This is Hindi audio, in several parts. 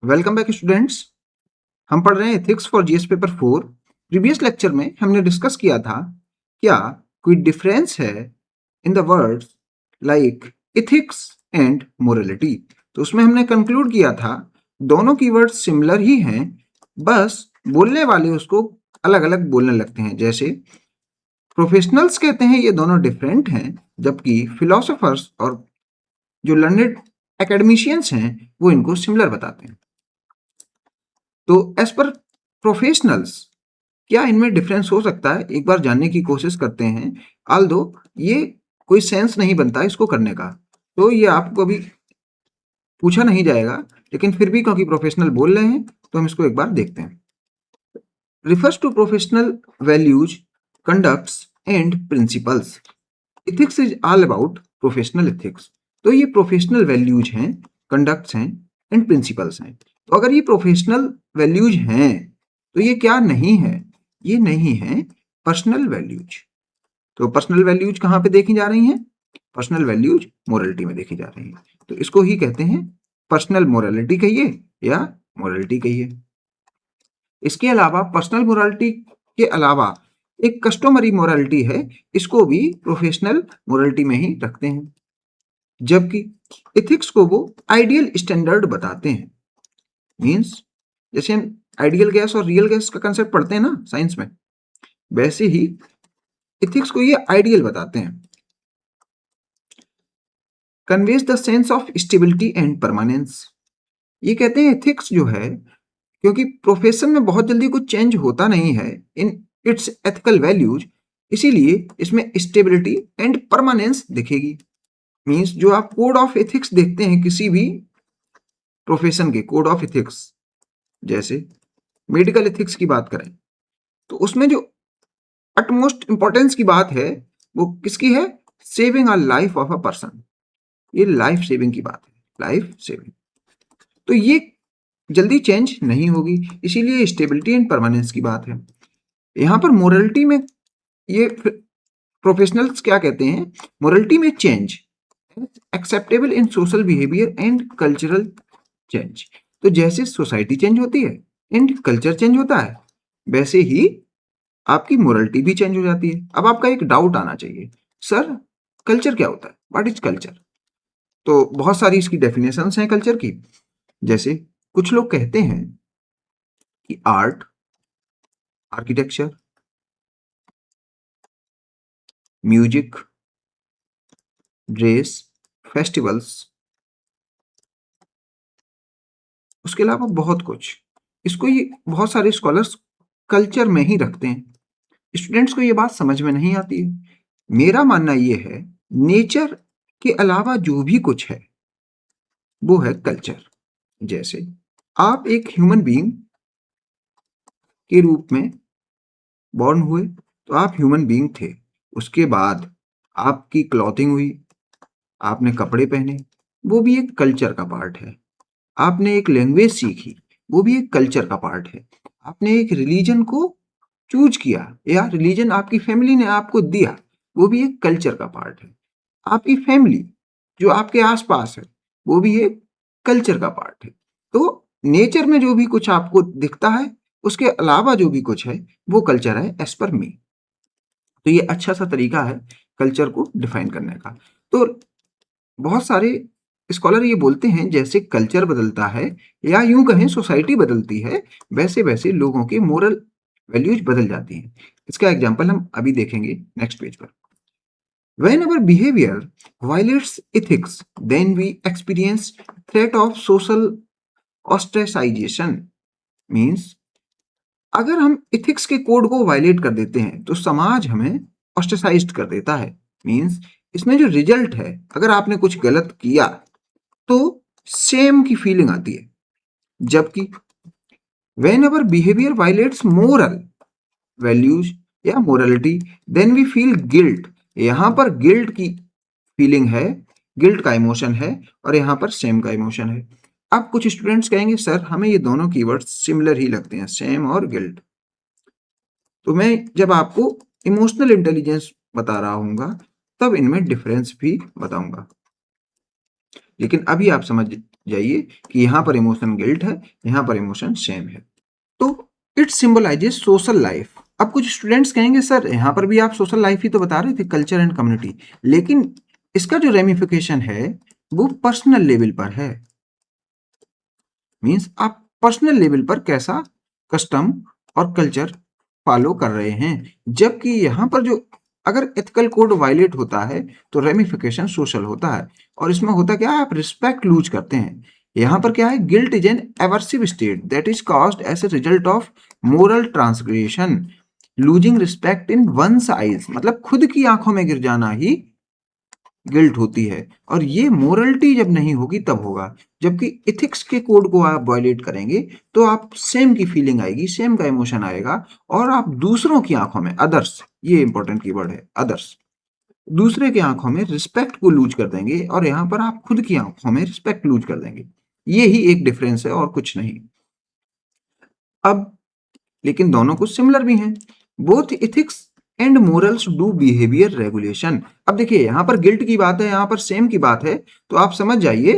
Welcome back students. हम पढ़ रहे हैं ethics for GS paper 4। Previous lecture में हमने डिस्कस किया था क्या कोई डिफरेंस है in the words like ethics and morality. तो उसमें हमने कंक्लूड किया था दोनों की वर्ड्स सिमिलर ही हैं, बस बोलने वाले उसको अलग अलग बोलने लगते हैं। जैसे प्रोफेशनल्स कहते हैं ये दोनों डिफरेंट हैं, जबकि फिलोसोफर्स और जो लर्नेड एकेडमिशियंस हैं वो इनको सिमिलर बताते हैं। तो एज पर प्रोफेशनल्स क्या इनमें डिफरेंस हो सकता है, एक बार जानने की कोशिश करते हैं। आल्दो ये कोई सेंस नहीं बनता इसको करने का, तो ये आपको अभी पूछा नहीं जाएगा, लेकिन फिर भी क्योंकि प्रोफेशनल बोल रहे हैं तो हम इसको एक बार देखते हैं। Refers to professional values, conducts and principles. Ethics is all about professional ethics. तो ये प्रोफेशनल वैल्यूज हैं, कंडक्ट्स हैं एंड प्रिंसिपल्स हैं। तो अगर ये प्रोफेशनल वैल्यूज हैं तो ये क्या नहीं है? ये नहीं है पर्सनल वैल्यूज। तो पर्सनल वैल्यूज कहाँ पे देखी जा रही हैं? पर्सनल वैल्यूज मोरालिटी में देखी जा रही हैं। तो इसको ही कहते हैं पर्सनल मोरालिटी कहिए या मोरालिटी कहिए। इसके अलावा पर्सनल मोरालिटी के अलावा एक कस्टमरी मोरालिटी है, इसको भी प्रोफेशनल मोरालिटी में ही रखते हैं, जबकि एथिक्स को वो आइडियल स्टैंडर्ड बताते हैं। मींस जैसे हम आइडियल गैस और रियल गैस का कंसेप्ट पढ़ते हैं ना साइंस में, वैसे ही एथिक्स को ये आइडियल बताते हैं। Conveys the sense of stability and permanence. ये कहते हैं एथिक्स जो है, क्योंकि प्रोफेशन में बहुत जल्दी कुछ चेंज होता नहीं है इन इट्स एथिकल वैल्यूज, इसीलिए इसमें स्टेबिलिटी एंड परमानेंस दिखेगी। मींस जो आप कोड ऑफ एथिक्स देखते हैं किसी भी प्रोफेशन के कोड ऑफ एथिक्स, जैसे मेडिकल एथिक्स की बात करें तो उसमें जो अटमोस्ट इंपॉर्टेंस की बात है वो किसकी है? Saving a life of a person. ये लाइफ सेविंग की बात है, लाइफ सेविंग। तो ये जल्दी चेंज नहीं होगी, इसीलिए स्टेबिलिटी एंड परमानेंस की बात है। यहां पर मोरालिटी में ये प्रोफेशनल्स क्या कहते हैं? मोरालिटी में change acceptable in social behaviour and cultural change. तो जैसे सोसाइटी चेंज होती है एंड कल्चर चेंज होता है, वैसे ही आपकी मोरालिटी भी चेंज हो जाती है। अब आपका एक डाउट आना चाहिए, सर कल्चर क्या होता है? What is culture? तो बहुत सारी इसकी डेफिनेशंस हैं कल्चर की। जैसे कुछ लोग कहते हैं कि art, architecture, music, dress, festivals, उसके अलावा बहुत कुछ, इसको ये बहुत सारे स्कॉलर्स कल्चर में ही रखते हैं। स्टूडेंट्स को ये बात समझ में नहीं आती है। मेरा मानना ये है नेचर के अलावा जो भी कुछ है वो है कल्चर। जैसे आप एक ह्यूमन बीइंग के रूप में बॉर्न हुए तो आप ह्यूमन बीइंग थे, उसके बाद आपकी क्लॉथिंग हुई, आपने कपड़े पहने, वो भी एक कल्चर का पार्ट है। आपने एक लैंग्वेज सीखी, वो भी एक कल्चर का पार्ट है। आपने एक रिलीजन को चूज किया या रिलीजन आपकी फैमिली ने आपको दिया, वो भी एक कल्चर का पार्ट है। आपकी फैमिली जो आपके आसपास है वो भी एक कल्चर का पार्ट है। तो नेचर में जो भी कुछ आपको दिखता है उसके अलावा जो भी कुछ है वो कल्चर है एज पर मी। तो ये अच्छा सा तरीका है कल्चर को डिफाइन करने का। तो बहुत सारे स्कॉलर ये बोलते हैं जैसे कल्चर बदलता है या यूं कहें सोसाइटी बदलती है, वैसे वैसे लोगों के मोरल वैल्यूज बदल जाती हैं। इसका एग्जांपल हम अभी देखेंगे नेक्स्ट पेज पर। When our behavior violates ethics, then we experience threat of social ostracization. Means अगर हम इथिक्स के कोड को वायलेट कर देते हैं तो समाज हमें ऑस्ट्रेसाइज्ड कर देता है। मींस इसमें जो रिजल्ट है, अगर आपने कुछ गलत किया तो सेम की फीलिंग आती है, जबकि when our behaviour violates moral values या morality then we feel guilt. यहां पर गिल्ट की फीलिंग है, गिल्ट का इमोशन है, और यहां पर सेम का इमोशन है। अब कुछ स्टूडेंट्स कहेंगे सर हमें ये दोनों कीवर्ड्स सिमिलर ही लगते हैं, सेम और गिल्ट। तो मैं जब आपको इमोशनल इंटेलिजेंस बता रहा हूंगा तब इनमें डिफरेंस भी बताऊंगा, लेकिन अभी आप जाइए कि यहाँ पर इमोशन गिल्ट है, यहाँ पर इमोशन शेम है। तो इट सिंबलाइजेस सोशल लाइफ। अब कुछ स्टूडेंट्स कहेंगे सर यहाँ पर भी आप सोशल लाइफ ही तो बता रहे थे, कल्चर एंड कम्युनिटी, लेकिन इसका जो रेमिफिकेशन है वो पर्सनल लेवल पर है। मीन्स आप पर्सनल लेवल पर कैसा कस्टम और कल्चर फॉलो कर रहे हैं, जबकि यहाँ पर जो अगर एथिकल कोड वायलेट होता है तो रेमिफिकेशन सोशल होता है, और इसमें होता क्या है, आप रिस्पेक्ट लूज करते हैं। यहाँ पर क्या है, guilt is an aversive state that is caused as a result of moral transgression, losing respect in one's eyes, मतलब खुद की आंखों में गिर जाना ही गिल्ट होती है। और ये मोरलिटी जब नहीं होगी तब होगा, जबकि इथिक्स के कोड को आप वायलेट करेंगे तो आप सेम की फीलिंग आएगी, सेम का इमोशन आएगा, और आप दूसरों की आंखों में, अदर्स, ये इंपॉर्टेंट कीवर्ड है, अदर्स, दूसरे की आंखों में रिस्पेक्ट को लूज कर देंगे, और यहाँ पर आप खुद की आंखों में रिस्पेक्ट लूज कर देंगे। ये ही एक डिफरेंस है और कुछ नहीं। अब लेकिन दोनों कुछ सिमिलर भी हैं। Both ethics and morals do behaviour regulation. अब देखिए यहाँ पर गिल्ट की बात है, यहाँ पर सेम की बात है, तो आप समझ जाइए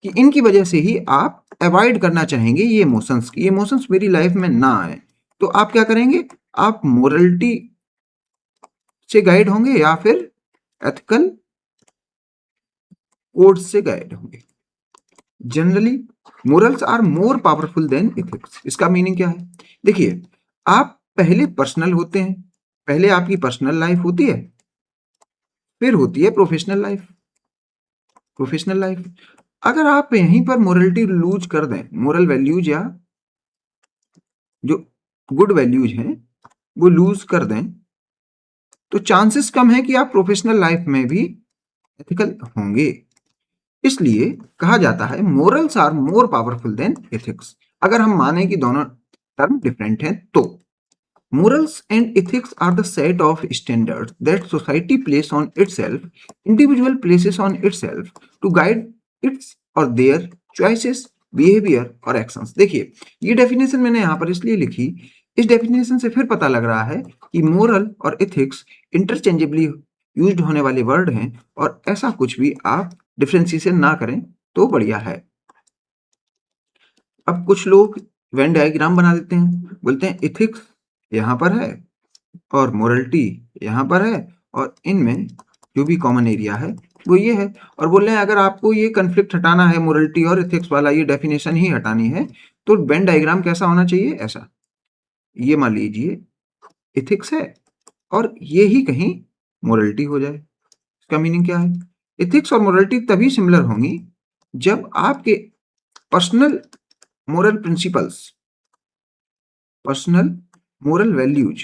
कि इनकी वजह से ही आप अवॉइड करना चाहेंगे ये इमोशंस, ये इमोशंस मेरी लाइफ में ना आए। तो आप क्या करेंगे, आप मोरलिटी से गाइड होंगे या फिर एथिकल कोड से गाइड होंगे। Generally morals are more powerful than ethics. इसका मीनिंग क्या है, देखिए आप पहले पर्सनल होते हैं, पहले आपकी पर्सनल लाइफ होती है, फिर होती है प्रोफेशनल लाइफ। प्रोफेशनल लाइफ अगर आप यहीं पर मोरलिटी लूज कर दें, मोरल वैल्यूज या जो गुड वैल्यूज हैं वो लूज कर दें, तो चांसेस कम है कि आप प्रोफेशनल लाइफ में भी एथिकल होंगे। इसलिए कहा जाता है morals are more powerful than ethics. अगर हम माने कि दोनों टर्म डिफरेंट हैं तो morals and ethics are the set of standards that society places on itself, individual places on itself to guide its or their choices, behavior और actions। देखिए ये डेफिनेशन मैंने यहाँ पर इसलिए लिखी, इस डेफिनेशन से फिर पता लग रहा है कि मोरल और एथिक्स इंटरचेंजेबली यूज्ड होने वाले वर्ड हैं, और ऐसा कुछ भी आप डिफ्रेंसिएशन ना करें तो बढ़िया है। अब कुछ लोग वेन डायग्राम बना देते हैं, बोलते हैं इथिक्स यहाँ पर है और मोरलिटी यहाँ पर है, और इनमें जो भी कॉमन एरिया है वो ये है, और बोल रहे हैं अगर आपको ये कन्फ्लिक्ट हटाना है, मोरलिटी और एथिक्स वाला ये डेफिनेशन ही हटानी है, तो वेन डायग्राम कैसा होना चाहिए, ऐसा। ये मान लीजिए एथिक्स है और ये ही कहीं मोरलिटी हो जाए। इसका मीनिंग क्या है, एथिक्स और मोरलिटी तभी सिमिलर होंगी जब आपके personal moral principles, personal moral values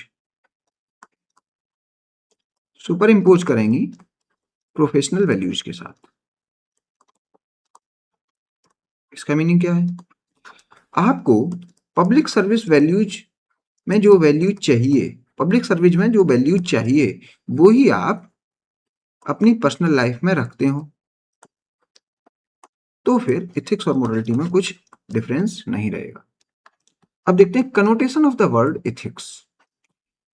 super impose करेंगी प्रोफेशनल वैल्यूज के साथ। इसका मीनिंग क्या है, आपको पब्लिक सर्विस वैल्यूज में जो वैल्यूज चाहिए, पब्लिक सर्विस में जो वैल्यूज चाहिए वो ही आप अपनी पर्सनल लाइफ में रखते हो, तो फिर एथिक्स और मोरलिटी में कुछ डिफरेंस नहीं रहेगा। अब देखते हैं connotation of the word ethics.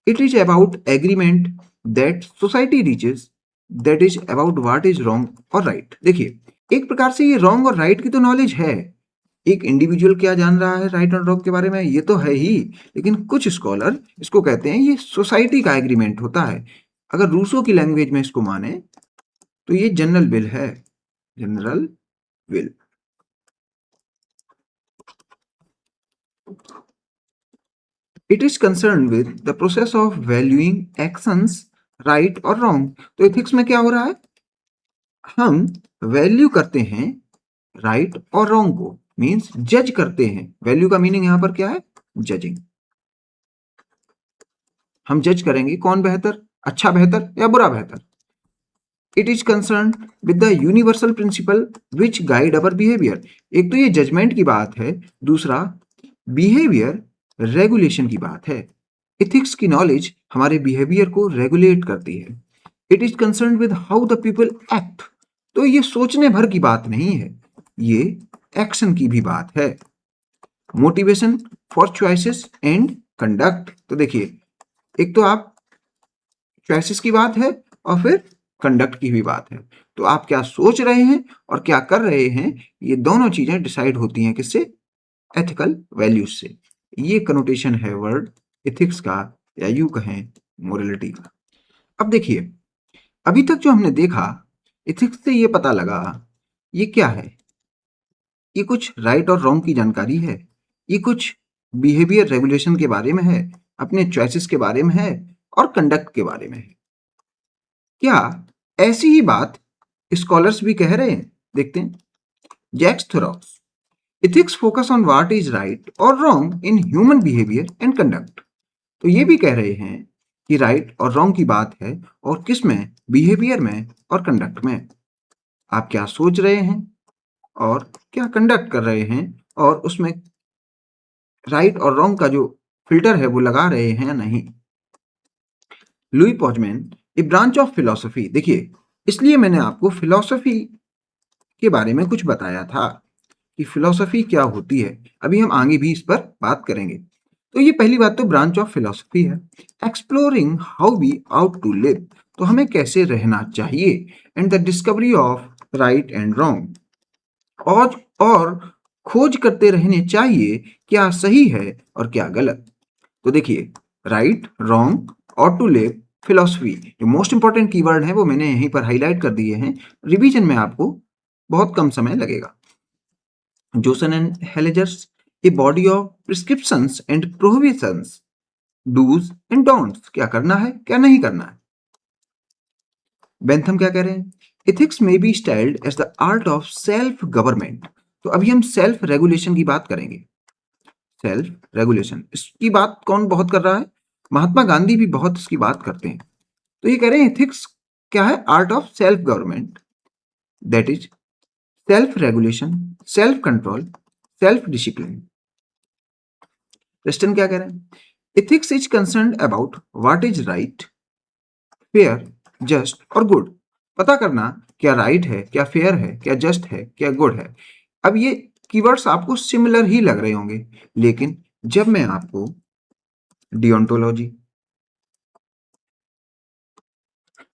It is about agreement that society reaches, that is about what is wrong और राइट। देखिए एक प्रकार से ये रॉन्ग और राइट की तो नॉलेज है, एक इंडिविजुअल क्या जान रहा है राइट और रॉन्ग के बारे में ये तो है ही, लेकिन कुछ स्कॉलर इसको कहते हैं ये सोसाइटी का एग्रीमेंट होता है। अगर रूसो की लैंग्वेज में इसको माने तो ये जनरल विल है, general will. It is concern with the process of valuing actions right और रॉन्ग। तो एथिक्स में क्या हो रहा है, हम वैल्यू करते हैं राइट और रॉन्ग को, मींस जज करते हैं। वैल्यू का मीनिंग यहां पर क्या है, जजिंग। हम जज करेंगे कौन बेहतर, अच्छा बेहतर या बुरा बेहतर। It is concern with the universal principal which guide our behaviour. एक तो ये जजमेंट की बात है, दूसरा बिहेवियर रेगुलेशन की बात है। इथिक्स की नॉलेज हमारे बिहेवियर को रेगुलेट करती है। It is concern with how the people act. तो ये सोचने भर की बात नहीं है, ये एक्शन की भी बात है। Motivation for choices and conduct. तो देखिए एक तो आप चॉइसेस की बात है और फिर कंडक्ट की भी बात है। तो आप क्या सोच रहे हैं और क्या कर रहे हैं, ये दोनों चीजें डिसाइड होती हैं किससे? एथिकल वैल्यूज से। ये कनोटेशन है वर्ड एथिक्स का, या यूं कहें मोरलिटी का। अब देखिए, अभी तक जो हमने देखा, एथिक्स से ये पता लगा, ये क्या है? ये कुछ राइट और रॉन्ग की जानकारी है, ये कुछ बिहेवियर रेगुलेशन के बारे में है, अपने चॉइसेस के बारे में है, और कंडक्ट के बारे में है। क्या ऐसी ही बात स्कॉलर्स भी कह रहे हैं? देखते हैं। Jacques Thiroux, ethics focus on what is right और wrong in human behaviour and conduct. तो ये भी कह रहे हैं कि राइट और रॉन्ग की बात है, और किस में? बिहेवियर में और कंडक्ट में। आप क्या सोच रहे हैं और क्या कंडक्ट कर रहे हैं, और उसमें राइट और रॉन्ग का जो फिल्टर है वो लगा रहे हैं या नहीं। Louis Pojman, a branch of philosophy. देखिए, इसलिए मैंने आपको फिलोसफी के बारे में कुछ बताया था कि फिलोसफी क्या होती है। अभी हम आगे भी इस पर बात करेंगे। तो ये पहली बात तो ब्रांच ऑफ फिलोसफी है, exploring how we ought to live. तो हमें कैसे रहना चाहिए, and the discovery of right and wrong. और खोज करते रहने चाहिए क्या सही है और क्या गलत। तो देखिए, राइट, रॉन्ग और टू लिव, फिलोसफी, जो मोस्ट इंपॉर्टेंट कीवर्ड है वो मैंने यहीं पर हाईलाइट कर दिए हैं। रिवीजन में आपको बहुत कम समय लगेगा। जोसन एंड हेलेजर्स, a body of prescriptions and prohibitions, dos and don'ts, क्या करना है क्या नहीं करना है। बेंथम क्या कह रहे हैं? एथिक्स में be styled as the art of self government. तो अभी हम सेल्फ रेगुलेशन की बात करेंगे। सेल्फ रेगुलेशन, इसकी बात कौन बहुत कर रहा है? महात्मा गांधी भी बहुत इसकी बात करते हैं। तो ये कह रहे हैं एथिक्स क्या है? Art of self government, that is self regulation, self control, self discipline. Kristen क्या कह रहे हैं? Ethics is concern about what is right, fair, just और गुड। पता करना क्या राइट है, क्या फेयर है, क्या जस्ट है, क्या गुड है। अब ये कीवर्ड्स आपको सिमिलर ही लग रहे होंगे, लेकिन जब मैं आपको डियोंटोलॉजी,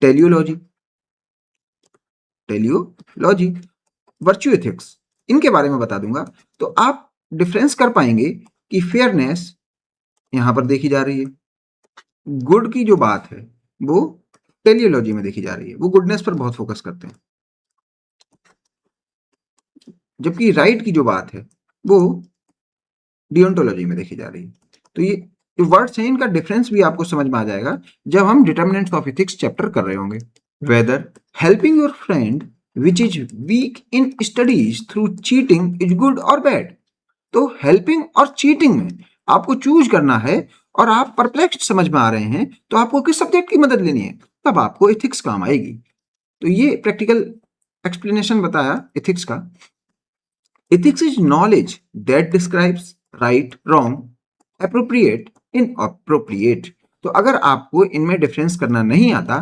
टेलियोलॉजी, टेलियोलॉजी, वर्च्यू एथिक्स, इनके बारे में बता दूंगा, तो आप डिफरेंस कर पाएंगे कि फेयरनेस यहां पर देखी जा रही है, गुड की जो बात है वो टेलियोलॉजी में देखी जा रही है, वो गुडनेस पर बहुत फोकस करते हैं, जबकि राइट की जो बात है वो डियोंटोलॉजी में देखी जा रही है। तो ये जो वर्ड्स हैं इनका डिफरेंस भी आपको समझ में आ जाएगा जब हम डिटर्मिनेंट्स ऑफ एथिक्स चैप्टर कर रहे होंगे। Whether helping your friend which is weak in studies through cheating is good और बैड। तो हेल्पिंग और चीटिंग में आपको चूज करना है, और आप परप्लेक्स्ड समझ में आ रहे हैं, तो आपको किस सब्जेक्ट की मदद लेनी है? तब आपको एथिक्स काम आएगी। तो ये प्रैक्टिकल एक्सप्लेनेशन बताया एथिक्स का। Ethics is knowledge that describes right, wrong, appropriate, inappropriate. तो अगर आपको इनमें डिफरेंस करना नहीं आता,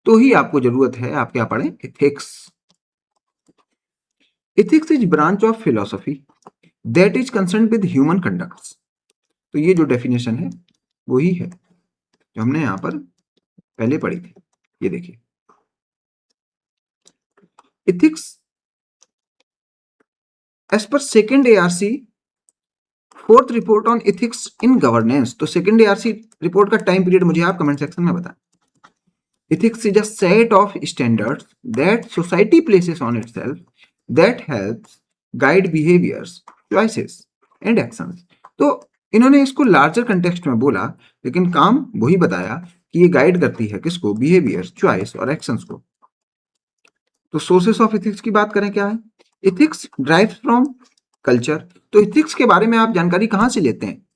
तो ही आपको जरूरत है आप क्या पढ़ें? Ethics. Ethics is branch of philosophy that is concern with human conducts. तो ये जो डेफिनेशन है वही है जो हमने यहां पर पहले पढ़ी थी। ये देखिए, एथिक्स एज पर second ARC fourth report on ethics in governance. तो सेकेंड एआरसी रिपोर्ट का टाइम पीरियड मुझे आप कमेंट सेक्शन में बताएं। Ethics is a set of standards that society places on itself that helps guide behaviours, choices and actions. तो इन्होंने इसको लार्जर कंटेक्स्ट में बोला, लेकिन काम वही बताया कि ये गाइड करती है किसको? बिहेवियर, चॉइस और एक्शंस को। तो सोर्सेस ऑफ एथिक्स की बात करें क्या है? Ethics drives from culture. तो एथिक्स के बारे में आप जानकारी कहां से लेते हैं?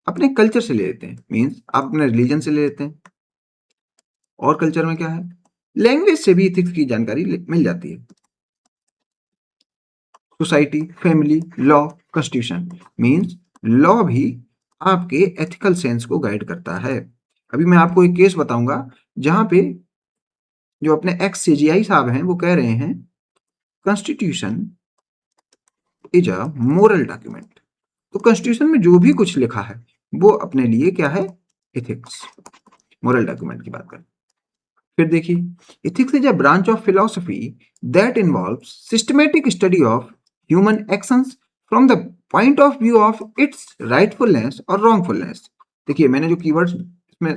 अपने कल्चर से ले लेते हैं, मीन्स आप अपने रिलीजन से ले लेते हैं। और कल्चर में क्या है? लैंग्वेज से भी एथिक्स की जानकारी मिल जाती है। Society, family, law, constitution, means law भी आपके एथिकल सेंस को गाइड करता है। अभी मैं आपको एक केस बताऊंगा जहां पे जो अपने एक्स सीजीआई साहब हैं वो कह रहे हैं constitution is a moral document. तो कॉन्स्टिट्यूशन में जो भी कुछ लिखा है वो अपने लिए क्या है? एथिक्स, मोरल डॉक्यूमेंट की बात करें। फिर देखिए, ethics is a branch of philosophy that involves systematic study of human actions from the point of view of its rightfulness or wrongfulness. देखिए, मैंने जो कीवर्ड्स इसमें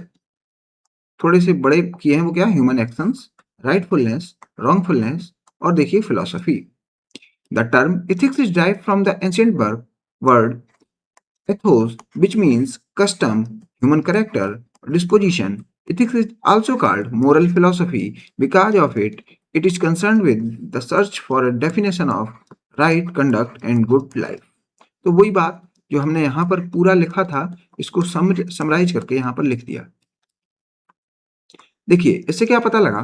थोड़े से बड़े किए हैं वो क्या, ह्यूमन एक्शंस, राइटफुलनेस, रॉन्गफुलनेस और देखिए philosophy. The term ethics is derived from the ancient word ethos, which means custom, human character, disposition. Ethics is also called moral philosophy because of it is concerned with the search for a definition of right conduct and good life. तो वही बात जो हमने यहाँ पर पूरा लिखा था, इसको समराइज करके यहाँ पर लिख दिया. देखिए, इससे क्या पता लगा,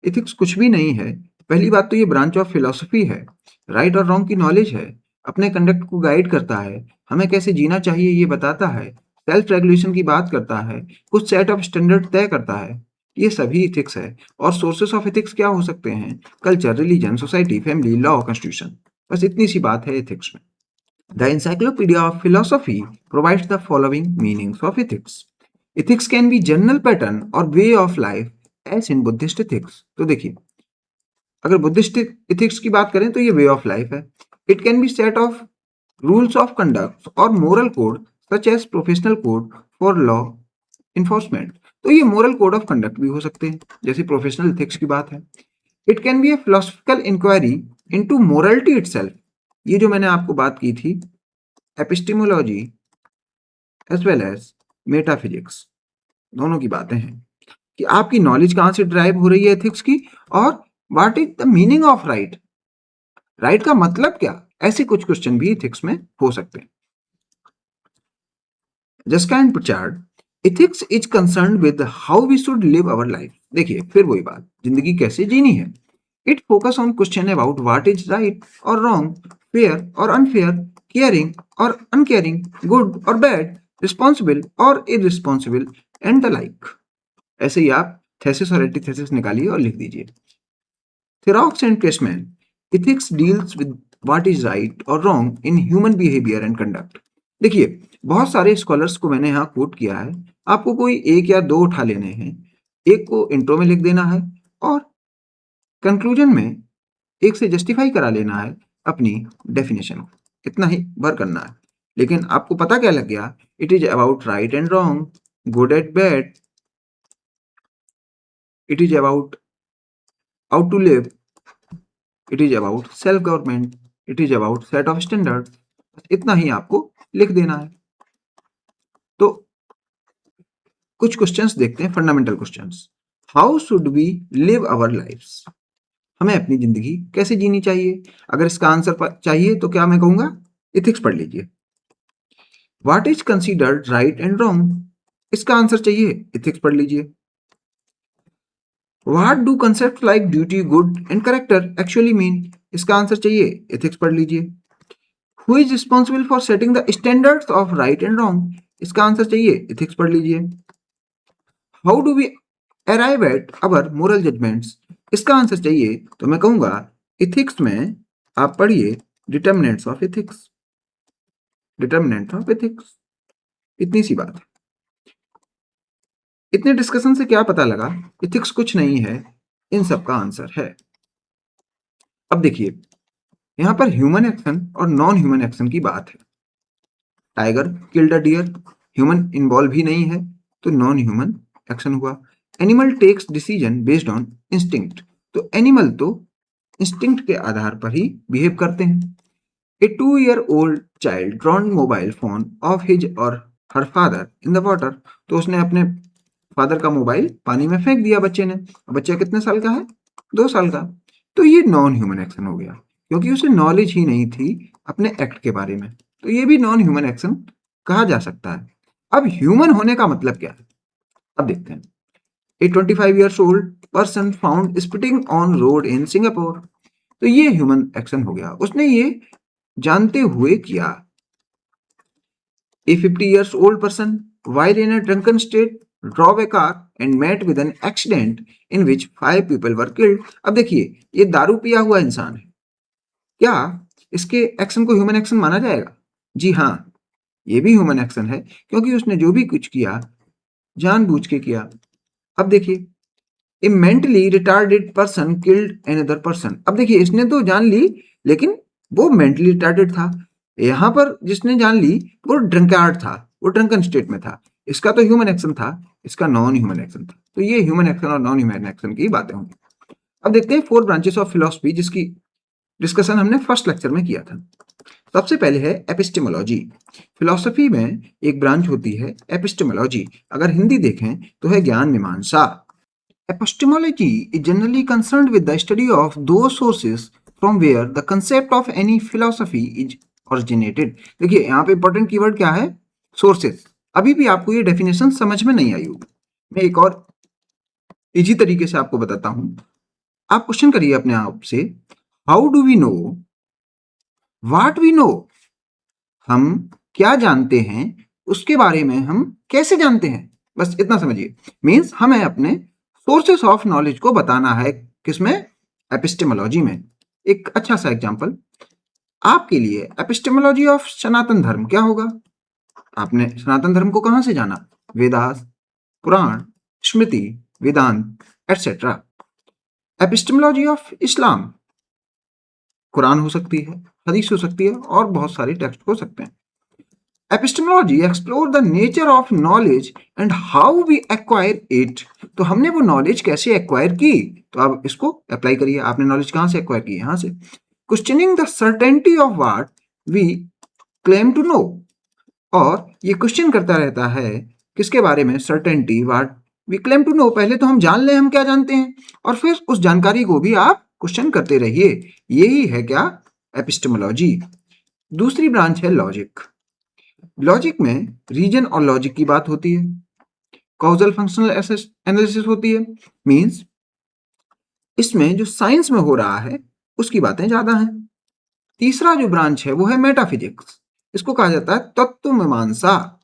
एथिक्स कुछ भी नहीं है. पहली बात तो ये ब्रांच ऑफ फिलॉसफी है, राइट और रॉन्ग की नॉलेज है, अपने कंडक्ट को गाइड करता है, हमें कैसे जीना चाहिए ये बताता है, सेल्फ रेगुलेशन की बात करता है, कुछ सेट ऑफ स्टैंडर्ड तय करता है. ये सभी इथिक्स है. और सोर्सेस ऑफ इथिक्स क्या हो सकते हैं, culture, religion, society, family, law, constitution. बस इतनी सी बात है एथिक्स में. The Encyclopedia of Philosophy provides the following meanings of ethics. Ethics can be general pattern or way of life as in Buddhist ethics. तो देखिए, अगर बुद्धिस्ट इथिक्स की बात करें तो ये वे ऑफ लाइफ है. It can be set of rules of conduct और moral code such as professional code for law enforcement. तो ये मोरल कोड ऑफ कंडक्ट भी हो सकते हैं, जैसे प्रोफेशनल इथिक्स की बात है. It can be a philosophical inquiry into morality itself. ये जो मैंने आपको बात की थी, epistemology as well as metaphysics, दोनों की बातें हैं कि आपकी नॉलेज कहां से ड्राइव हो रही है एथिक्स की, और what is the meaning of right, right का मतलब क्या. ऐसे कुछ क्वेश्चन भी एथिक्स में हो सकते हैं. Jaksa and Pritchard, ethics is concern with how we should live our life. देखिए, फिर वही बात, जिंदगी कैसे जीनी है. It focus on question about what is right और रॉन्ग, फेयर और अनफेयर, केयरिंग और अनकेयरिंग, गुड और बैड, रिस्पॉन्सिबल और इररिस्पॉन्सिबल एंड द लाइक. ऐसे ही आप थेसिस और एंटीथेसिस निकालिए और लिख दीजिए. Thiroux and Krasemann, ethics deals with what is right or wrong in human behavior and conduct. देखिए, बहुत सारे स्कॉलर्स को मैंने यहाँ कोट किया है, आपको कोई एक या दो उठा लेने हैं, एक को इंट्रो में लिख देना है और कंक्लूजन में एक से जस्टिफाई करा लेना है अपनी डेफिनेशन को, इतना ही भर करना है. लेकिन आपको पता क्या लग गया, it is about right and wrong, good and bad, it is about how to live, it is about self government, it is about set of standards. इतना ही आपको लिख देना है. तो कुछ क्वेश्चंस देखते हैं, fundamental questions. How should we live our lifes, हमें अपनी जिंदगी कैसे जीनी चाहिए. अगर इसका आंसर चाहिए तो क्या मैं कहूंगा, इथिक्स पढ़ लीजिए. What is considered right and wrong, इसका आंसर चाहिए, इथिक्स पढ़ लीजिए. What do concept like duty, good and character actually mean, इसका आंसर चाहिए, इथिक्स पढ़ लीजिए. Who is responsible for setting the standards of right and wrong, इसका आंसर चाहिए, इथिक्स पढ़ लीजिए. How do we arrive at our moral judgments, इसका आंसर चाहिए तो मैं कहूंगा इथिक्स में आप पढ़िए determinants of ethics, determinants of ethics. इतनी सी बात है. इतने डिस्कशन से क्या पता लगा, इथिक्स कुछ नहीं है, इन सब का आंसर है. अब देखिए, यहां पर ह्यूमन एक्शन और नॉन ह्यूमन एक्शन की बात है. Tiger killed a deer, human involve ही नहीं है तो नॉन ह्यूमन एक्शन हुआ. Animal takes decision based on instinct, तो एनिमल तो इंस्टिंक्ट के आधार पर ही बिहेव करते हैं. A 2-year-old child drowned mobile phone of his और her father in the water, तो उसने अपने फादर का मोबाइल पानी में फेंक दिया बच्चे ने. बच्चा कितने साल का है, 2 साल का. तो ये नॉन ह्यूमन एक्शन हो गया, क्योंकि उसे नॉलेज ही नहीं थी अपने एक्ट के बारे में. तो ये भी नॉन ह्यूमन एक्शन कहा जा सकता है. अब ह्यूमन होने का मतलब क्या है, अब देखते हैं. ए 25-year-old person found spitting on road in Singapore, तो ये ह्यूमन एक्शन हो गया, उसने ये जानते हुए किया. ए 50-year-old person while in a drunken state drove a car and met with an accident in which 5 people were killed. अब देखिए, ये दारू पिया हुआ इंसान है, क्या इसके एक्शन को ह्यूमन एक्शन माना जाएगा? जी हाँ, ये भी ह्यूमन एक्शन है, क्योंकि उसने जो भी कुछ किया जानबूझ के किया. अब देखिए, a mentally retarded person killed another person. अब देखिए इसने तो जान ली लेकिन वो मेंटली रिटार्डेड था। यहाँ पर जिसने जान ली वो ड्रंकार्ड था, वो ड्रंकन स्टेट में था। इसका तो ह्यूमन एक्शन था, इसका नॉन ह्यूमन एक्शन था। तो ये ह्यूमन एक्शन और नॉन ह्यूमन एक्शन की बातें होंगी। अब देखते हैं 4 ब्रांचेस ऑफ फिलोसफी जिसकी डिस्कशन हमने फर्स्ट लेक्चर में किया था। सबसे पहले है एपिस्टेमोलॉजी। फिलॉसफी में एक ब्रांच होती है एपिस्टेमोलॉजी, अगर हिंदी देखें तो है ज्ञान मीमांसा। Epistemology is generally concerned with the study of दो sources from where the concept of any philosophy is originated. देखिए यहाँ पे इंपॉर्टेंट कीवर्ड क्या है? सोर्सेस। अभी भी आपको ये डेफिनेशन समझ में नहीं आई होगी, मैं एक और इजी तरीके से आपको बताता हूं। आप क्वेश्चन करिए अपने आप से, how do we know what we know? हम क्या जानते हैं उसके बारे में हम कैसे जानते हैं, बस इतना समझिए। मींस हमें अपने सोर्सेस ऑफ नॉलेज को बताना है, किसमें? एपिस्टेमोलॉजी में। एक अच्छा सा एग्जांपल आपके लिए, एपिस्टेमोलॉजी ऑफ सनातन धर्म क्या होगा? आपने सनातन धर्म को कहां से जाना? Vedas, Purana, Smriti, Vedanta etcetera. Epistemology of Islam, Quran हो सकती है, हदीस हो सकती है और बहुत सारे टेक्स्ट हो सकते हैं। Epistemology explore the nature of knowledge and how we acquire it. तो हमने वो नॉलेज कैसे एक्वायर की, तो अब इसको अप्लाई करिए। आपने नॉलेज कहां से एक्वायर की? यहां से। Questioning the certainty of what we claim to know. और ये क्वेश्चन करता रहता है किसके बारे में? Certainty, what we claim to know. पहले तो हम जान लें हम क्या जानते हैं, और फिर उस जानकारी को भी आप क्वेश्चन करते रहिए। यही है क्या? एपिस्टेमोलॉजी। दूसरी ब्रांच है लॉजिक। लॉजिक में रीजन और लॉजिक की बात होती है, कॉजल फंक्शनल एनालिसिस होती है। मींस इसमें जो साइंस में हो रहा है उसकी बातें ज्यादा हैं। तीसरा जो ब्रांच है वो है मेटाफिजिक्स, इसको कहा जाता है तत्व मीमांसा।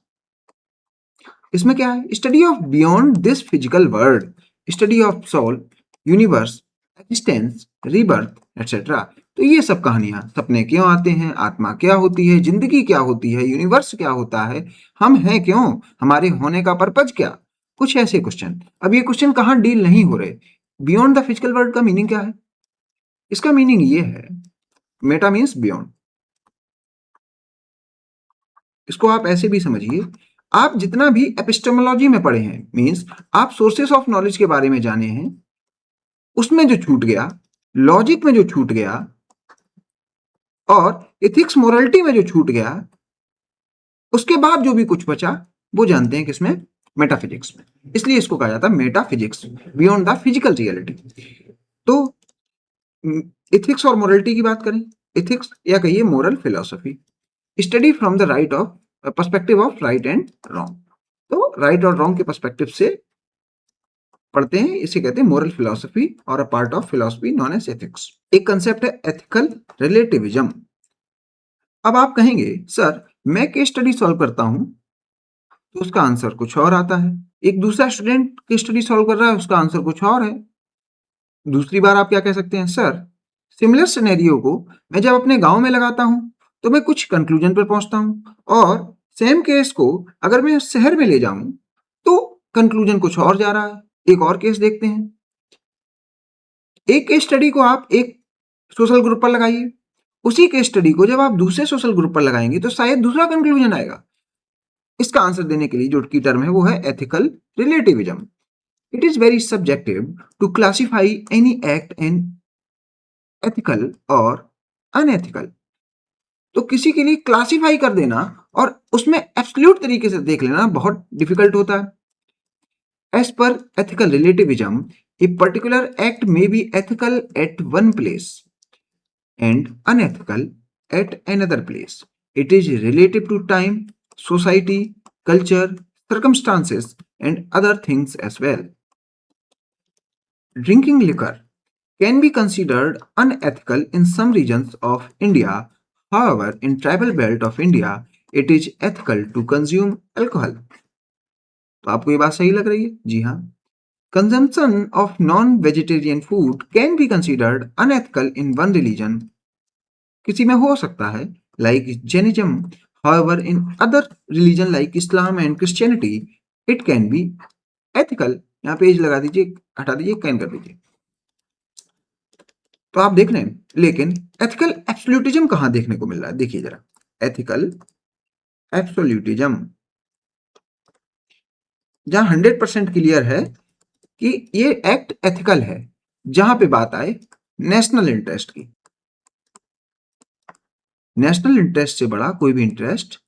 इसमें क्या है? Study of beyond this physical world, study of soul, universe, existence, rebirth etcetera. तो ये सब कहानियां, सपने क्यों आते हैं, आत्मा क्या होती है, जिंदगी क्या होती है, यूनिवर्स क्या होता है, हम हैं क्यों, हमारे होने का पर्पज क्या, कुछ ऐसे क्वेश्चन। अब ये क्वेश्चन कहाँ डील नहीं हो रहे? बियॉन्ड द फिजिकल वर्ल्ड का मीनिंग क्या है? इसका मीनिंग ये है, मेटा मीन्स बियॉन्ड। इसको आप ऐसे भी समझिए, आप जितना भी एपिस्टेमोलॉजी में पढ़े हैं, मींस आप सोर्सेस ऑफ नॉलेज के बारे में जाने हैं, उसमें जो छूट गया, लॉजिक में जो छूट गया, और एथिक्स मोरलिटी में जो छूट गया, उसके बाद जो भी कुछ बचा वो जानते हैं किसमें? मेटाफिजिक्स में। इसलिए इसको कहा जाता है metaphysics, beyond the physical reality. तो एथिक्स और मोरलिटी की बात करें, एथिक्स या कहिए moral philosophy, study from the right of perspective of right and wrong. तो राइट और रॉन्ग के पर्सपेक्टिव से पढ़ते हैं, इसे कहते हैं मोरल फिलॉसफी, और a part of philosophy known as ethics. एक कंसेप्ट है एथिकल रिलेटिविज्म। अब आप कहेंगे सर मैं केस स्टडी सॉल्व करता हूं तो उसका आंसर कुछ और आता है, एक दूसरा स्टूडेंट केस स्टडी सॉल्व कर रहा है उसका आंसर कुछ और है। दूसरी बार आप क्या कह सकते हैं, सर सिमिलर सिनेरियो को मैं जब अपने गांव में लगाता हूं तो मैं कुछ कंक्लूजन पर पहुंचता हूं, और सेम केस को अगर मैं शहर में ले जाऊं तो कंक्लूजन कुछ और जा रहा है। एक और केस देखते हैं। एक केस स्टडी को आप एक सोशल ग्रुप पर लगाइए, उसी केस स्टडी को जब आप दूसरे सोशल ग्रुप पर लगाएंगे तो शायद दूसरा कंक्लूजन आएगा। इसका आंसर देने के लिए जो की टर्म है वो है ethical relativism. It is very subjective to classify any act and ethical और अनएथिकल। तो किसी के लिए क्लासिफाई कर देना और उसमें एब्सोल्यूट तरीके से देख लेना बहुत डिफिकल्ट होता है। As per ethical relativism, a particular act may be ethical at one place and unethical at another place. It is relative to time, society, culture, circumstances, and other things as well. Drinking liquor can be considered unethical in some regions of India. However, in tribal belt of India, it is ethical to consume alcohol. तो आपको ये बात सही लग रही है? जी हाँ। Consumption of non-vegetarian food can be considered unethical in one religion. किसी में हो सकता है, like Jainism. However, in other religion like Islam and Christianity, it can be ethical. यहाँ पे एज लगा दीजिए, हटा दीजिए, कैन कर दीजिए। तो आप देख रहे हैं, लेकिन एथिकल एब्सोल्यूटिज्म कहां देखने को मिल रहा है? देखिए जरा, एथिकल एब्सोल्यूटिज्म जहां 100% क्लियर है कि ये एक्ट एथिकल है, जहां पे बात आए नेशनल इंटरेस्ट की। नेशनल इंटरेस्ट से बड़ा कोई भी इंटरेस्ट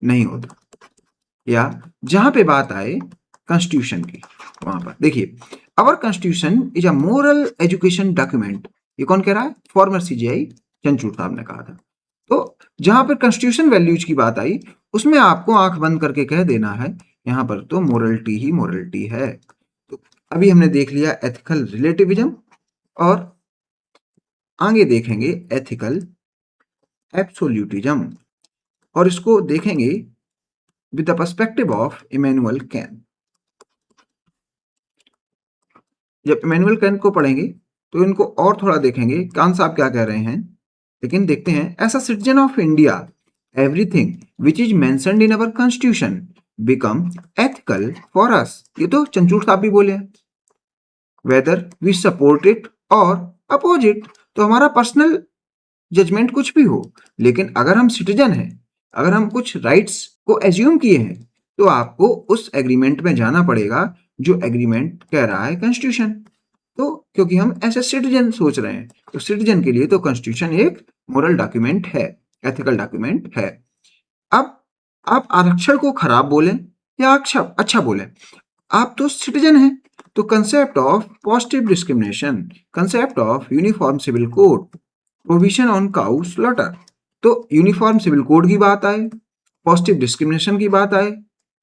नहीं होता। या जहां पे बात आए कॉन्स्टिट्यूशन की, वहां पर देखिए, our constitution is a moral education document. ये कौन कह रहा है? फॉर्मर सीजीआई चंद्रचूड़ साहब ने कहा था। तो जहां पर कॉन्स्टिट्यूशन वैल्यूज की बात आई, उसमें आपको आंख बंद करके कह देना है यहां पर तो मोरलिटी ही मोरलिटी है। तो अभी हमने देख लिया एथिकल रिलेटिविज्म, और आगे देखेंगे एथिकल एब्सोल्यूटिज्म, और इसको देखेंगे with the perspective of Immanuel Kant. जब इमैनुअल कैंट को पढ़ेंगे तो इनको और थोड़ा देखेंगे कान साहब क्या कह रहे हैं। लेकिन देखते हैं, as a citizen of India everything which is mentioned in our constitution become ethical for us. ये तो चंद्रचूड़ साहब भी बोले हैं, वेदर वी सपोर्ट इट और अपोज इट। तो हमारा पर्सनल जजमेंट कुछ भी हो, लेकिन अगर हम सिटीजन हैं, अगर हम कुछ राइट्स को एज्यूम किए हैं, तो आपको उस एग्रीमेंट में जाना पड़ेगा जो एग्रीमेंट कह रहा है कॉन्स्टिट्यूशन। तो क्योंकि हम ऐसे सिटीजन सोच रहे हैं, तो सिटीजन के लिए तो कॉन्स्टिट्यूशन एक मोरल डॉक्यूमेंट है, एथिकल डॉक्यूमेंट है। अब आप आरक्षण को खराब बोलें या अच्छा बोलें, आप तो सिटीजन हैं। तो concept of positive discrimination, concept of uniform civil code, provision on cow slaughter. तो यूनिफॉर्म सिविल कोड की बात आए, पॉजिटिव डिस्क्रिमिनेशन की बात आए,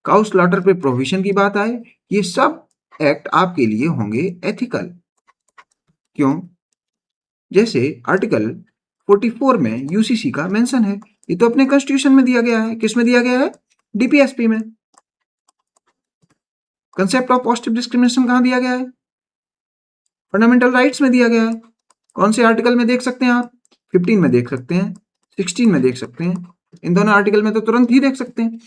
काउ स्लॉटर पे प्रोविजन की बात आए, ये सब एक्ट आपके लिए होंगे एथिकल। क्यों? जैसे आर्टिकल 44 में यूसीसी का मेंशन है, ये तो अपने कॉन्स्टिट्यूशन में दिया गया है। किस में दिया गया है? डीपीएसपी में। कंसेप्ट ऑफ पॉजिटिव डिस्क्रिमिनेशन कहां दिया गया है? फंडामेंटल राइट्स में दिया गया है। कौन से आर्टिकल में देख सकते हैं आप? 15 में देख सकते हैं, 16 में देख सकते हैं। इन दोनों आर्टिकल में तो तुरंत ही देख सकते हैं।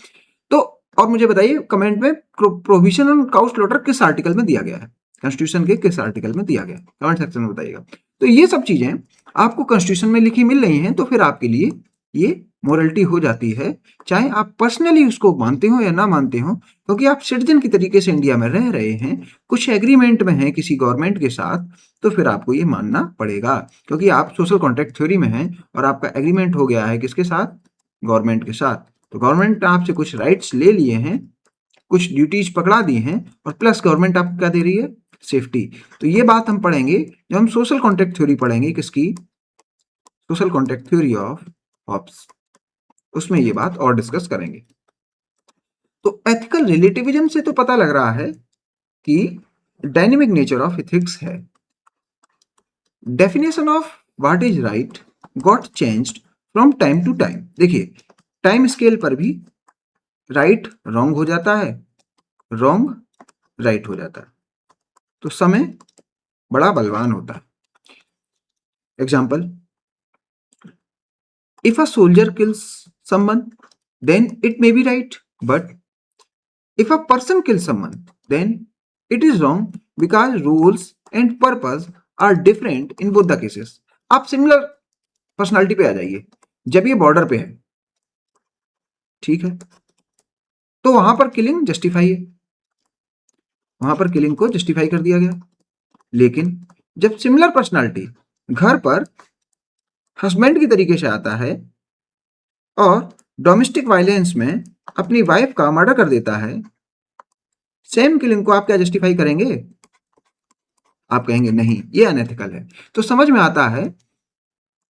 तो और मुझे बताइए कमेंट में, प्रोविजन ऑन काउ स्लॉटर किस आर्टिकल में दिया गया है? कॉन्स्टिट्यूशन के किस आर्टिकल में दिया गया है? कमेंट सेक्शन में बताइएगा। तो ये सब चीजें आपको कॉन्स्टिट्यूशन में लिखी मिल रही हैं, तो फिर आपके लिए ये मोरलिटी हो जाती है, चाहे आप पर्सनली उसको मानते हो या ना मानते हो, क्योंकि आप सिटीजन की तरीके से इंडिया में रह रहे हैं, कुछ एग्रीमेंट में हैं किसी गवर्नमेंट के साथ, तो फिर आपको ये मानना पड़ेगा, क्योंकि आप सोशल कॉन्ट्रैक्ट थ्योरी में हैं और आपका एग्रीमेंट हो गया है किसके साथ? गवर्नमेंट के साथ। तो गवर्नमेंट ने आपसे कुछ राइट्स ले लिए हैं, कुछ ड्यूटीज पकड़ा दी हैं, और प्लस गवर्नमेंट आपको क्या दे रही है? सेफ्टी। तो ये बात हम पढ़ेंगे जब हम सोशल कॉन्ट्रैक्ट थ्योरी पढ़ेंगे। किसकी? Social contract theory of Hobbes. उसमें ये बात और डिस्कस करेंगे। तो एथिकल रिलेटिविज्म से तो पता लग रहा है कि डायनेमिक नेचर ऑफ एथिक्स है। Definition of what is right got changed from time to time. देखिए, टाइम स्केल पर भी राइट रॉन्ग हो जाता है, रॉन्ग राइट हो जाता है। तो समय बड़ा बलवान होता है। Example, if a soldier kills someone then it may be right, but if a person kills someone then it is wrong because rules and purpose are different in both the cases। आप सिमिलर पर्सनालिटी पे आ जाइए। जब ये बॉर्डर पे है, ठीक है, तो वहां पर किलिंग जस्टिफाई है, वहां पर किलिंग को जस्टिफाई कर दिया गया। लेकिन जब सिमिलर पर्सनालिटी घर पर हस्बैंड की तरीके से आता है और डोमेस्टिक वायलेंस में अपनी वाइफ का मर्डर कर देता है, सेम किलिंग को आप क्या जस्टिफाई करेंगे? आप कहेंगे नहीं, ये अनएथिकल है। तो समझ में आता है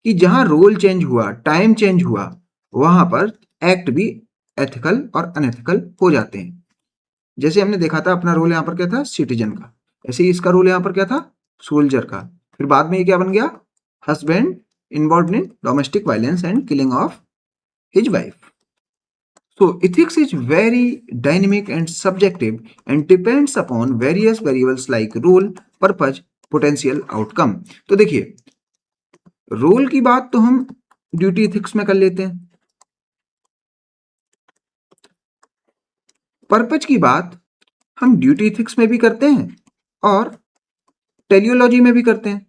कि जहां रोल चेंज हुआ, टाइम चेंज हुआ, वहां पर एक्ट भी एथिकल और अनएथिकल हो जाते हैं। जैसे हमने देखा था, अपना रोल यहां पर क्या था? सिटीजन का। ऐसे ही इसका रोल यहां पर क्या था? सोल्जर का। फिर बाद में ये क्या बन गया? Husband involve in domestic violence and killing of his wife. So ethics is very dynamic and subjective and depends upon various variables like role, purpose, potential outcome। तो देखिए, रोल की बात तो हम ड्यूटी एथिक्स में कर लेते हैं, पर्पज की बात हम ड्यूटी एथिक्स में भी करते हैं और टेलियोलॉजी में भी करते हैं।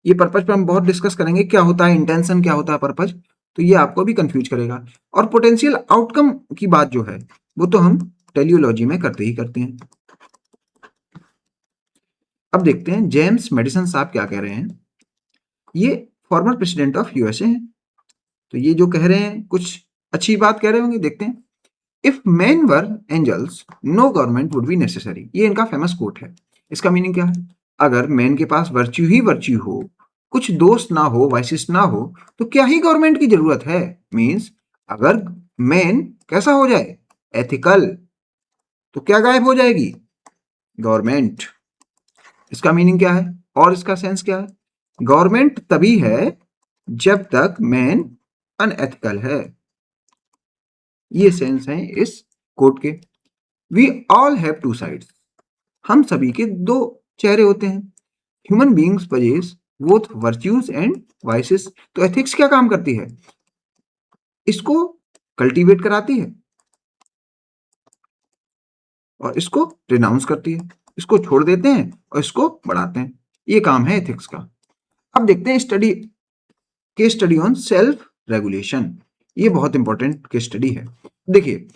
ये पर्पज पर हम बहुत डिस्कस करेंगे, क्या होता है इंटेंशन, क्या होता है पर्पज, तो ये आपको भी कंफ्यूज करेगा। और पोटेंशियल आउटकम की बात जो है वो तो हम टेलियोलॉजी में करते ही करते हैं। अब देखते हैं जेम्स मेडिसन साहब क्या कह रहे हैं। ये फॉर्मर प्रेसिडेंट ऑफ यूएसए हैं, तो ये जो कह रहे हैं कुछ अच्छी बात कह रहे होंगे। देखते हैं। If men were angels no government would be necessary. ये इनका फेमस कोट है। इसका मीनिंग क्या है? अगर मैन के पास वर्च्यू ही वर्च्यू हो, कुछ दोष ना हो, वाइसिस ना हो, तो क्या ही गवर्नमेंट की जरूरत है। मीन्स अगर मैन कैसा हो जाए, एथिकल, तो क्या गायब हो जाएगी? गवर्नमेंट। इसका मीनिंग क्या है और इसका सेंस क्या है? गवर्नमेंट तभी है जब तक मैन अनएथिकल है। ये सेंस है इस कोट के। We all have two sides. हम सभी के दो चेहरे होते हैं। Human beings possess both virtues and vices. तो एथिक्स क्या काम करती है? इसको कल्टीवेट कराती है और इसको रिनाउंस करती है। इसको छोड़ देते हैं और इसको बढ़ाते हैं। ये काम है एथिक्स का। अब देखते हैं case study on self regulation. ये बहुत इंपॉर्टेंट केस स्टडी है। देखिए,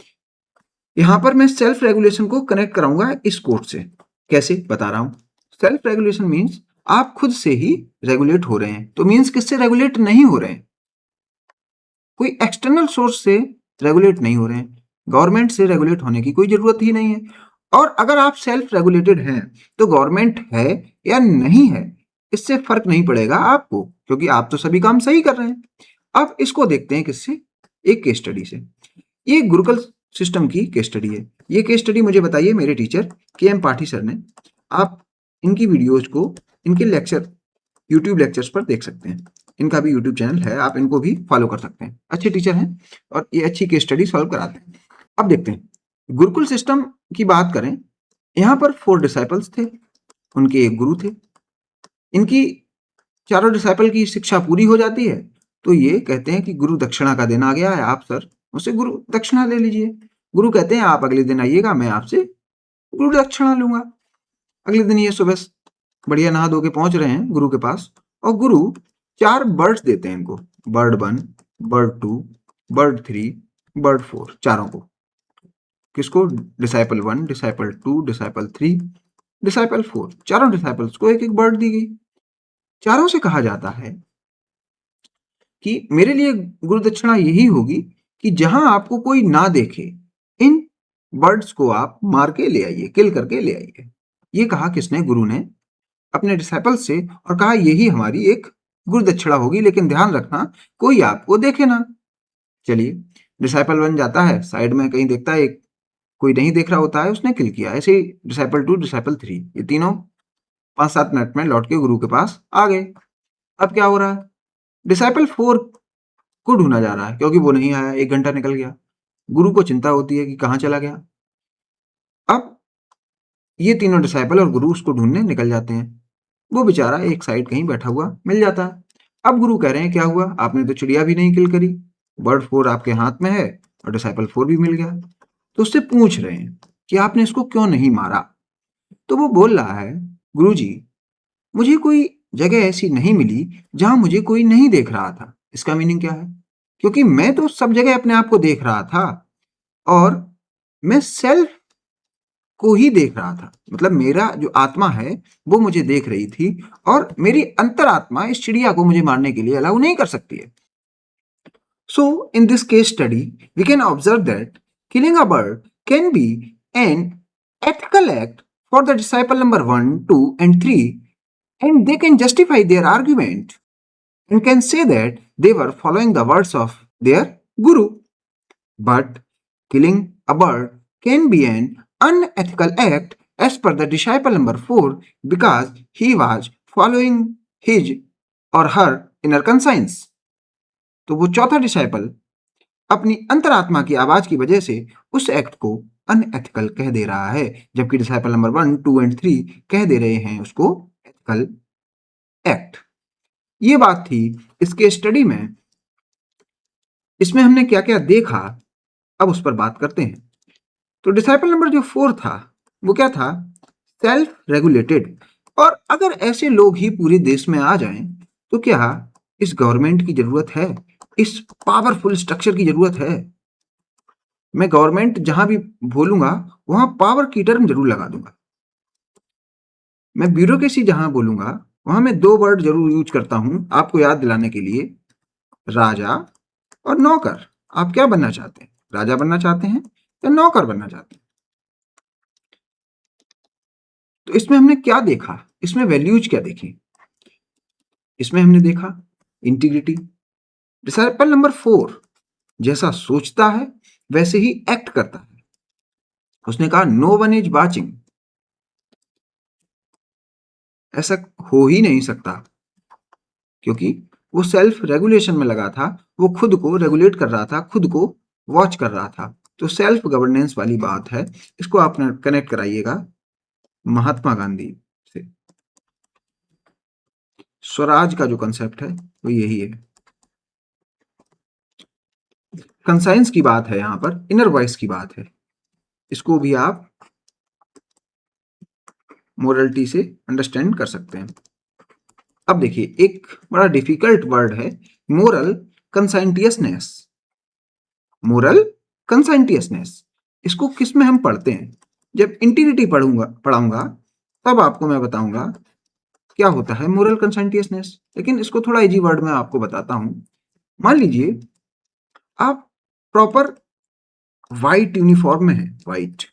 यहां पर मैं सेल्फ रेगुलेशन को कनेक्ट कराऊंगा इस कोट से। कैसे, बता रहा हूं। सेल्फ रेगुलेशन मीन्स आप खुद से ही रेगुलेट हो रहे हैं। तो मीन्स किससे रेगुलेट नहीं हो रहे हैं? कोई एक्सटर्नल सोर्स से रेगुलेट नहीं हो रहे हैं। गवर्नमेंट से रेगुलेट होने की कोई जरूरत ही नहीं है। और अगर आप सेल्फ रेगुलेटेड हैं तो गवर्नमेंट है या नहीं है, इससे फर्क नहीं पड़ेगा आपको, क्योंकि आप तो सभी काम सही कर रहे हैं। अब इसको देखते हैं किससे? एक केस स्टडी से। ये गुरुकुल सिस्टम की केस स्टडी है। ये केस स्टडी मुझे बताइए मेरे टीचर के.एम. पाठी सर ने। आप इनकी वीडियोज को, इनके लेक्चर यूट्यूब लेक्चर्स पर देख सकते हैं। इनका भी यूट्यूब चैनल है, आप इनको भी फॉलो कर सकते हैं। अच्छे टीचर हैं और ये अच्छी केस स्टडी सॉल्व कराते हैं। अब देखते हैं गुरुकुल सिस्टम की बात करें। यहाँ पर 4 डिसाइपल्स थे, उनके एक गुरु थे। इनकी चारों डिसाइपल की शिक्षा पूरी हो जाती है तो ये कहते हैं कि गुरु दक्षिणा का दिन आ गया है, आप सर मुझसे गुरु दक्षिणा ले लीजिए। गुरु कहते हैं आप अगले दिन आइएगा, मैं आपसे गुरु दक्षिणा लूंगा। अगले दिन ये सुबह बढ़िया नहा धो के पहुंच रहे हैं गुरु के पास, और गुरु 4 बर्ड्स देते हैं इनको। बर्ड 1, बर्ड 2, बर्ड 3, बर्ड 4, चारों को। किसको? Disciple 1, disciple 2, disciple 3, disciple 4। चारों डिसाइपल्स को एक एक बर्ड दी गई। चारों से कहा जाता है कि मेरे लिए गुरु दक्षिणा यही होगी कि जहां आपको कोई ना देखे, इन बर्ड्स को आप मार के ले आइए, किल करके ले आइए। ये कहा किसने? गुरु ने अपने डिसाइपल से, और कहा यही हमारी एक गुरु दक्षिणा होगी, लेकिन ध्यान रखना कोई आपको देखे ना। चलिए, डिसाइपल 1 जाता है, साइड में कहीं देखता है एक कोई नहीं देख रहा होता है, उसने किल किया। ऐसे ही डिसाइपल 2, डिसाइपल 3, ये तीनों 5-7 मिनट में लौट के गुरु के पास आ गए। अब क्या हो रहा है? डिसाइपल 4 को ढूंढा जा रहा है क्योंकि वो नहीं आया, 1 घंटा निकल गया। गुरु को चिंता होती है कि कहां चला गया। अब ये तीनों डिसाइपल और गुरु उसको ढूंढने निकल जाते हैं। वो बेचारा एक साइड कहीं बैठा हुआ मिल जाता है। अब गुरु कह रहे हैं क्या हुआ, आपने तो चिड़िया भी नहीं किल करी, बर्ड 4 आपके हाथ में है और डिसाइपल 4 भी मिल गया। तो उससे पूछ रहे हैं कि आपने इसको क्यों नहीं मारा। तो वो बोल रहा है, गुरुजी, मुझे कोई जगह ऐसी नहीं मिली जहां मुझे कोई नहीं देख रहा था। इसका मीनिंग क्या है? क्योंकि मैं तो सब जगह अपने आप को देख रहा था और मैं सेल्फ को ही देख रहा था। मतलब मेरा जो आत्मा है वो मुझे देख रही थी और मेरी अंतरात्मा इस चिड़िया को मुझे मारने के लिए अलाउ नहीं कर सकती है। So in this case study we can observe that killing a bird can be an ethical act for the disciple number 1, 2 and 3, and they can justify their argument and can say that they were following the words of their guru. But killing a bird can be an unethical act as per the disciple number 4 because he was following his or her inner conscience. तो वो चौथा डिसाइपल अपनी अंतरात्मा की आवाज की वजह से उस एक्ट को अनएथिकल कह दे रहा है, जबकि डिसाइपल नंबर 1, 2 एंड 3 कह दे रहे हैं उसको एथिकल एक्ट। ये बात थी इसके स्टडी में। इसमें हमने क्या क्या देखा, अब उस पर बात करते हैं। तो डिसाइपल नंबर जो 4 था वो क्या था? Self regulated. और अगर ऐसे लोग ही पूरे देश में आ जाएं तो क्या इस गवर्नमेंट की जरूरत है? इस पावरफुल स्ट्रक्चर की जरूरत है? मैं गवर्नमेंट जहां भी बोलूंगा वहां पावर की टर्म जरूर लगा दूंगा। मैं ब्यूरोक्रेसी जहां बोलूंगा वहां मैं दो वर्ड जरूर यूज करता हूं आपको याद दिलाने के लिए, राजा और नौकर। आप क्या बनना चाहते हैं? राजा बनना चाहते हैं या नौकर बनना चाहते हैं? तो इसमें हमने क्या देखा? इसमें वैल्यूज क्या देखी? इसमें हमने देखा इंटीग्रिटी। डिसाइपल नंबर 4 जैसा सोचता है वैसे ही एक्ट करता है। उसने कहा नो वन इज वाचिंग। ऐसा हो ही नहीं सकता क्योंकि वो सेल्फ रेगुलेशन में लगा था, वो खुद को रेगुलेट कर रहा था, खुद को वॉच कर रहा था। तो सेल्फ गवर्नेंस वाली बात है, इसको आप कनेक्ट कराइएगा महात्मा गांधी से। स्वराज का जो कंसेप्ट है वो यही है। कंसाइंस की बात है, यहां पर इनर वॉइस की बात है। इसको भी आप मोरलिटी से अंडरस्टैंड कर सकते हैं। अब देखिए एक बड़ा डिफिकल्ट वर्ड है मोरल कंसाइंटियसनेस। मोरल कंसाइंटियसनेस, इसको किस में हम पढ़ते हैं? जब इंटीग्रिटी पढ़ाऊंगा तब आपको मैं बताऊंगा क्या होता है मोरल कंसाइंटियसनेस। लेकिन इसको थोड़ा इजी वर्ड में आपको बताता हूं। मान लीजिए आप प्रॉपर व्हाइट यूनिफॉर्म में है, व्हाइट,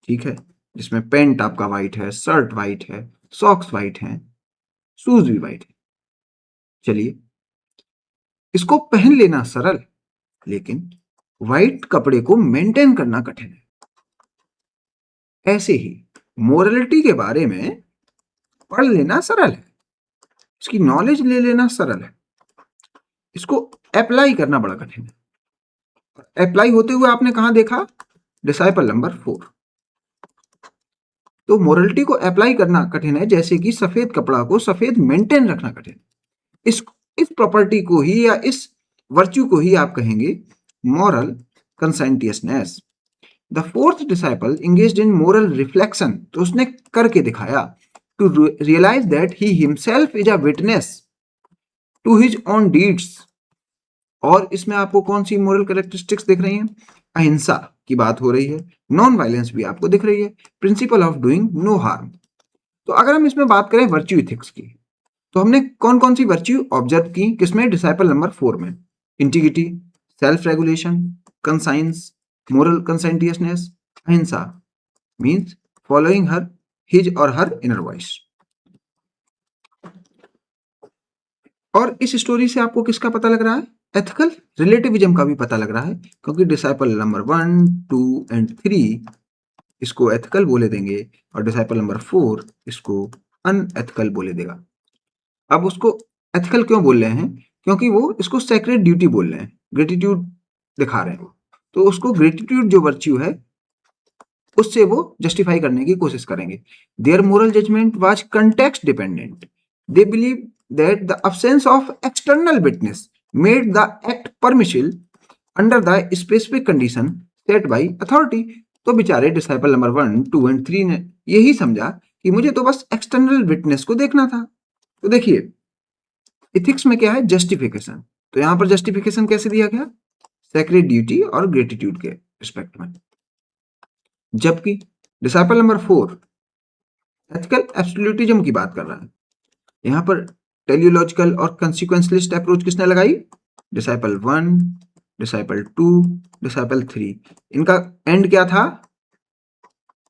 ठीक है, जिसमें पेंट आपका व्हाइट है, शर्ट व्हाइट है, सॉक्स व्हाइट है, शूज भी व्हाइट है। चलिए इसको पहन लेना सरल, लेकिन व्हाइट कपड़े को मेंटेन करना कठिन है। ऐसे ही मोरलिटी के बारे में पढ़ लेना सरल है, इसकी नॉलेज ले लेना सरल है, इसको अप्लाई करना बड़ा कठिन है। अप्लाई होते हुए आपने कहां देखा? Disciple number 4। तो मोरलिटी को अप्लाई करना कठिन है जैसे कि सफेद कपड़ा को सफेद मेंटेन रखना कठिन। इस प्रॉपर्टी को ही या इस वर्च्यू को ही आप कहेंगे moral conscientiousness. The fourth disciple engaged in moral reflection, तो उसने करके दिखाया to realise that he himself is a witness to his own deeds. और इसमें आपको कौन सी मोरल कैरेक्टरिस्टिक्स दिख रही हैं? अहिंसा की बात हो रही है, नॉन वायलेंस भी आपको दिख रही है, principle of doing no harm. तो अगर हम इसमें बात करें वर्च्यू इथिक्स की, तो हमने कौन कौन सी वर्च्यू ऑब्जर्व की किसमें? डिसाइपल नंबर 4 में। Integrity, self regulation, conscience, moral conscientiousness, ahimsa, means following her his और हर इनर वॉइस। और इस स्टोरी से आपको किसका पता लग रहा है? एथिकल रिलेटिविज्म का भी पता लग रहा है, क्योंकि डिसाइपल नंबर 1, 2 एंड 3 इसको एथिकल बोले देंगे और डिसाइपल नंबर 4 इसको अनएथिकल बोले देगा। अब उसको एथिकल क्यों बोल रहे हैं? क्योंकि वो इसको सेक्रेड ड्यूटी बोल रहे हैं, ग्रेटिट्यूड दिखा रहे हैं। तो उसको ग्रेटिट्यूड जो वर्च्यू है उससे वो जस्टिफाई करने की कोशिश करेंगे। Their moral judgment was context dependent. They believe that the absence of external witness made the act permissible under the specific condition set by authority. तो बेचारे डिसाइपल नंबर 1, 2 एंड 3 ने यही समझा कि मुझे तो बस एक्सटर्नल विटनेस को देखना था। तो देखिए इथिक्स में क्या है? जस्टिफिकेशन। तो यहां पर जस्टिफिकेशन कैसे दिया गया? सेक्रेड ड्यूटी और ग्रेटिट्यूड के रिस्पेक्ट में। जबकि डिसाइपल नंबर 4 एथिकल एब्सोल्यूटिज्म की बात कर रहा है। यहां पर टेलियोलॉजिकल और कंसिक्वेंशलिस्ट अप्रोच किसने लगाई? Disciple 1, disciple 2, disciple 3। इनका एंड क्या था?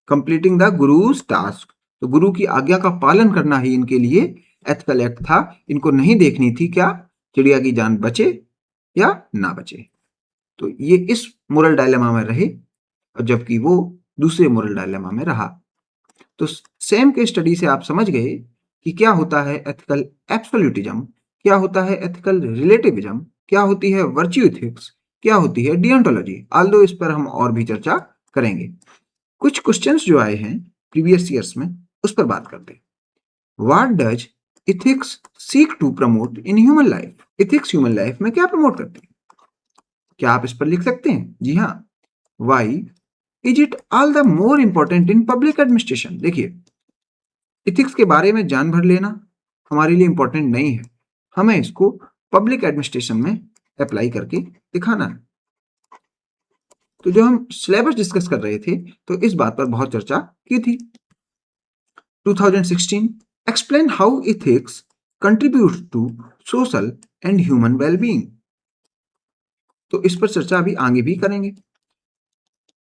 Completing the guru's task. तो गुरु की आज्ञा का पालन करना ही इनके लिए एथिकल एक्ट था। इनको नहीं देखनी थी क्या चिड़िया की जान बचे या ना बचे। तो ये इस मोरल डायलेमा में रहे, और जबकि वो दूसरे मोरल डायलेमा में रहा। तो सेम के स्टडी से आप समझ गए कि क्या होता है एथिकल एब्सोल्यूटिज्म, क्या होता है एथिकल रिलेटिविज्म, क्या होती है वर्च्यू इथिक्स, क्या होती है डियोंटोलॉजी। आल्दो इस पर हम और भी चर्चा करेंगे। कुछ क्वेश्चंस जो आए हैं प्रीवियस ईयर्स में उस पर बात करते हैं। What does ethics seek to promote in human life? Ethics human life में क्या प्रमोट करती है? क्या आप इस पर लिख सकते हैं? जी हाँ। Why is it all the more important in public administration? देखिए, इथिक्स के बारे में जान भर लेना हमारे लिए इंपॉर्टेंट नहीं है, हमें इसको पब्लिक एडमिनिस्ट्रेशन में अप्लाई करके दिखाना है। तो जो हम सिलेबस डिस्कस कर रहे थे, तो इस बात पर बहुत चर्चा की थी। 2016 explain how ethics contribute to social and human wellbeing. तो इस पर चर्चा अभी आगे भी करेंगे।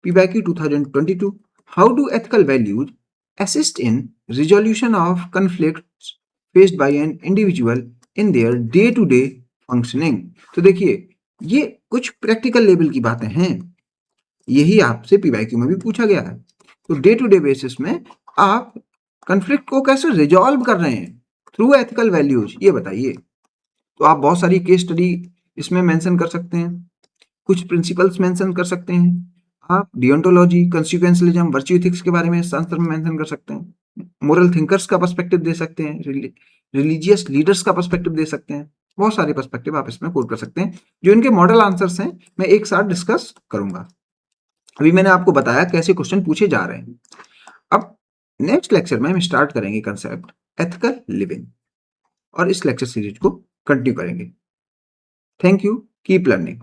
PYQ 2022 how do ethical values assist in resolution of conflicts faced by an individual in their day to day functioning? तो देखिए, ये कुछ प्रैक्टिकल लेवल की बातें हैं, यही आपसे PYQ में भी पूछा गया है। तो डे टू डे बेसिस में आप कन्फ्लिक्ट को कैसे रिजॉल्व कर रहे हैं थ्रू एथिकल वैल्यूज, ये बताइए। तो आप बहुत सारी केस स्टडी इसमें मेंशन कर सकते हैं, कुछ प्रिंसिपल्स मेंशन कर सकते हैं, आप डियोंटोलॉजी, कंसिक्वेंशलिज्म, वर्च्यू एथिक्स के बारे में आंसर में मेंशन कर सकते हैं, मोरल थिंकर्स का पर्सपेक्टिव दे सकते हैं, रिलीजियस लीडर्स का पर्सपेक्टिव दे सकते हैं। बहुत सारे पर्सपेक्टिव आप इसमें कोट कर सकते हैं। जो इनके मॉडल आंसर्स हैं, मैं एक साथ डिस्कस करूंगा। अभी मैंने आपको बताया कैसे क्वेश्चन पूछे जा रहे हैं। अब नेक्स्ट लेक्चर में हम स्टार्ट करेंगे कंसेप्ट एथिकल लिविंग, और इस लेक्चर सीरीज को कंटिन्यू करेंगे। Thank you, keep learning.